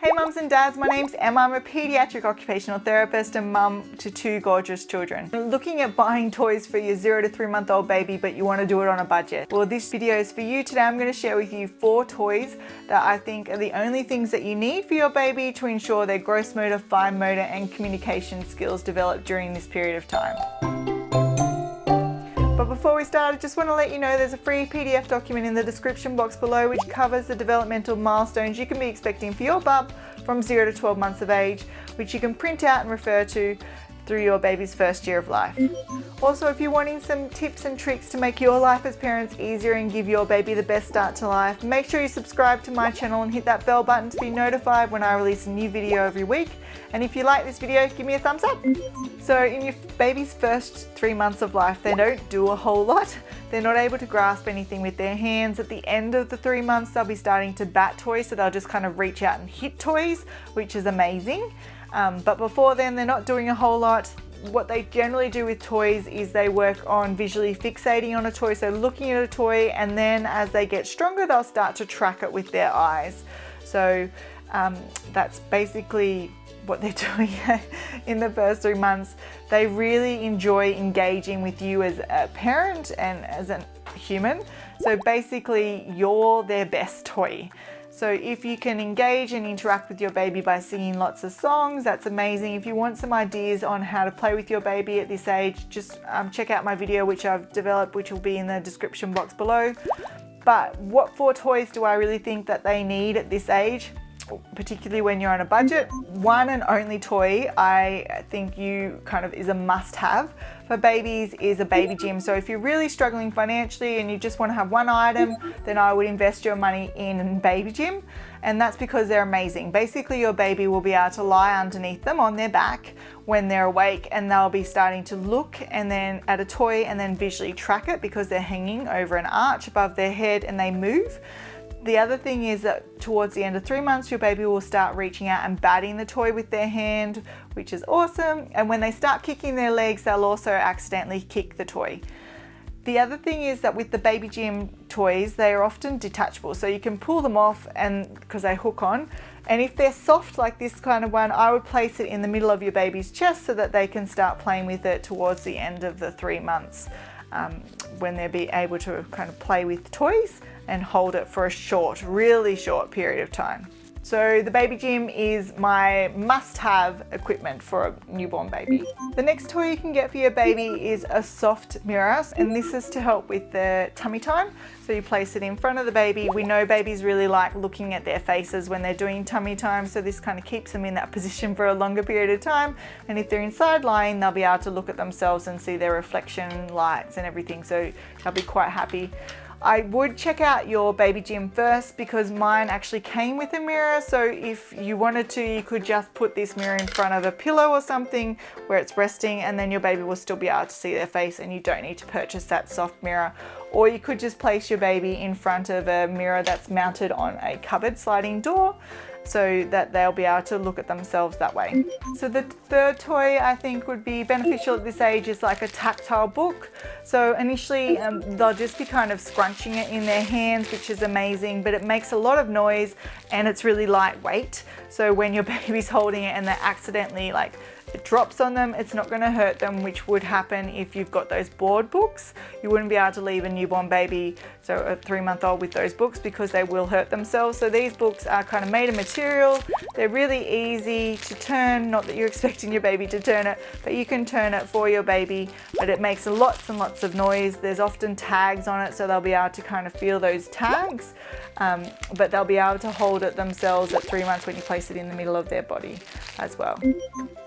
Hey mums and dads, my name's Emma. I'm a pediatric occupational therapist and mum to 2 gorgeous children. Looking at buying toys for your 0 to 3 month old baby, but you want to do it on a budget. Well, this video is for you. Today I'm going to share with you 4 toys that I think are the only things that you need for your baby to ensure their gross motor, fine motor and communication skills develop during this period of time. But before we start, I just want to let you know there's a free PDF document in the description box below which covers the developmental milestones you can be expecting for your bub from 0 to 12 months of age, which you can print out and refer to through your baby's first year of life. Also, if you're wanting some tips and tricks to make your life as parents easier and give your baby the best start to life, make sure you subscribe to my channel and hit that bell button to be notified when I release a new video every week. And if you like this video, give me a thumbs up. So in your baby's first 3 months of life, they don't do a whole lot. They're not able to grasp anything with their hands. At the end of the 3 months, they'll be starting to bat toys, so they'll just kind of reach out and hit toys, which is amazing. But before then, they're not doing a whole lot. What they generally do with toys is they work on visually fixating on a toy, so looking at a toy, and then as they get stronger, they'll start to track it with their eyes. So that's basically what they're doing in the first 3 months. They really enjoy engaging with you as a parent and as a human. So basically, you're their best toy. So if you can engage and interact with your baby by singing lots of songs, that's amazing. If you want some ideas on how to play with your baby at this age, just check out my video which I've developed, which will be in the description box below. But what 4 toys do I really think that they need at this age, particularly when you're on a budget? One and only toy I think is a must-have for babies is a baby gym. So if you're really struggling financially and you just want to have one item, then I would invest your money in baby gym, and that's because they're amazing. Basically, your baby will be able to lie underneath them on their back when they're awake, and they'll be starting to look and then at a toy and then visually track it because they're hanging over an arch above their head and they move. The other thing is that towards the end of 3 months, your baby will start reaching out and batting the toy with their hand, which is awesome. And when they start kicking their legs, they'll also accidentally kick the toy. The other thing is that with the baby gym toys, they are often detachable. So you can pull them off and because they hook on. And if they're soft like this kind of one, I would place it in the middle of your baby's chest so that they can start playing with it towards the end of the 3 months. When they'll be able to kind of play with toys and hold it for a really short period of time. So the baby gym is my must-have equipment for a newborn baby. The next toy you can get for your baby is a soft mirror, and this is to help with the tummy time. So you place it in front of the baby. We know babies really like looking at their faces when they're doing tummy time, so this kind of keeps them in that position for a longer period of time. And if they're inside lying, they'll be able to look at themselves and see their reflection lights and everything, so they'll be quite happy. I would check out your baby gym first because mine actually came with a mirror. So if you wanted to, you could just put this mirror in front of a pillow or something where it's resting, and then your baby will still be able to see their face and you don't need to purchase that soft mirror. Or you could just place your baby in front of a mirror that's mounted on a cupboard sliding door, so that they'll be able to look at themselves that way. So the third toy I think would be beneficial at this age is like a tactile book. So initially they'll just be kind of scrunching it in their hands, which is amazing, but it makes a lot of noise and it's really lightweight. So when your baby's holding it and they accidentally it drops on them, it's not going to hurt them, which would happen if you've got those board books. You wouldn't be able to leave a newborn baby, so a 3-month-old, with those books because they will hurt themselves. So these books are kind of made of material. They're really easy to turn, not that you're expecting your baby to turn it, but you can turn it for your baby, but it makes lots and lots of noise. There's often tags on it, so they'll be able to kind of feel those tags, but they'll be able to hold it themselves at 3 months when you place it in the middle of their body as well.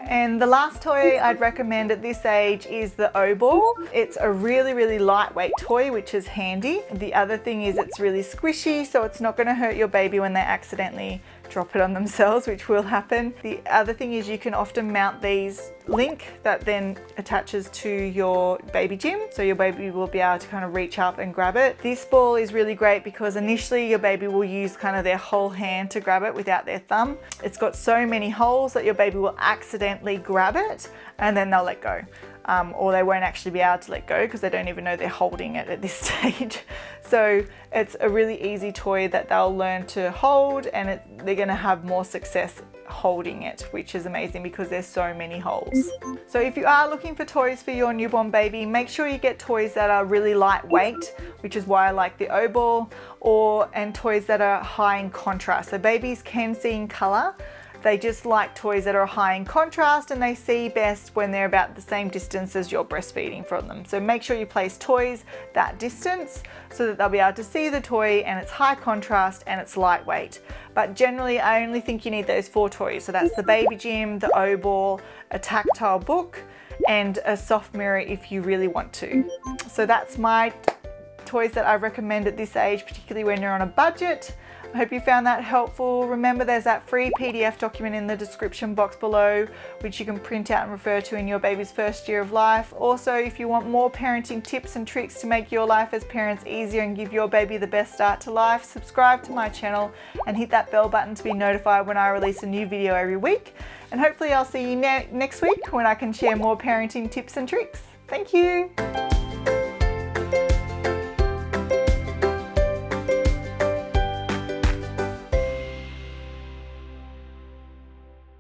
And the last toy I'd recommend at this age is the Oball. It's a really, really lightweight toy, which is handy. The other thing is it's really squishy, so it's not going to hurt your baby when they accidentally drop it on themselves, which will happen. The other thing is you can often mount these link that then attaches to your baby gym, so your baby will be able to kind of reach up and grab it. This ball is really great because initially your baby will use kind of their whole hand to grab it without their thumb. It's got so many holes that your baby will accidentally grab it and then they'll let go. or they won't actually be able to let go because they don't even know they're holding it at this stage. So it's a really easy toy that they'll learn to hold, and they're going to have more success holding it, which is amazing because there's so many holes. So if you are looking for toys for your newborn baby, make sure you get toys that are really lightweight, which is why I like the Oball, and toys that are high in contrast. So babies can see in color. They just like toys that are high in contrast, and they see best when they're about the same distance as you're breastfeeding from them. So make sure you place toys that distance so that they'll be able to see the toy, and it's high contrast and it's lightweight. But generally I only think you need those 4 toys. So that's the baby gym, the Oball, a tactile book, and a soft mirror if you really want to. So that's my toys that I recommend at this age, particularly when you're on a budget. I hope you found that helpful. Remember, there's that free PDF document in the description box below, which you can print out and refer to in your baby's first year of life. Also, if you want more parenting tips and tricks to make your life as parents easier and give your baby the best start to life, subscribe to my channel and hit that bell button to be notified when I release a new video every week. And hopefully I'll see you next week when I can share more parenting tips and tricks. Thank you.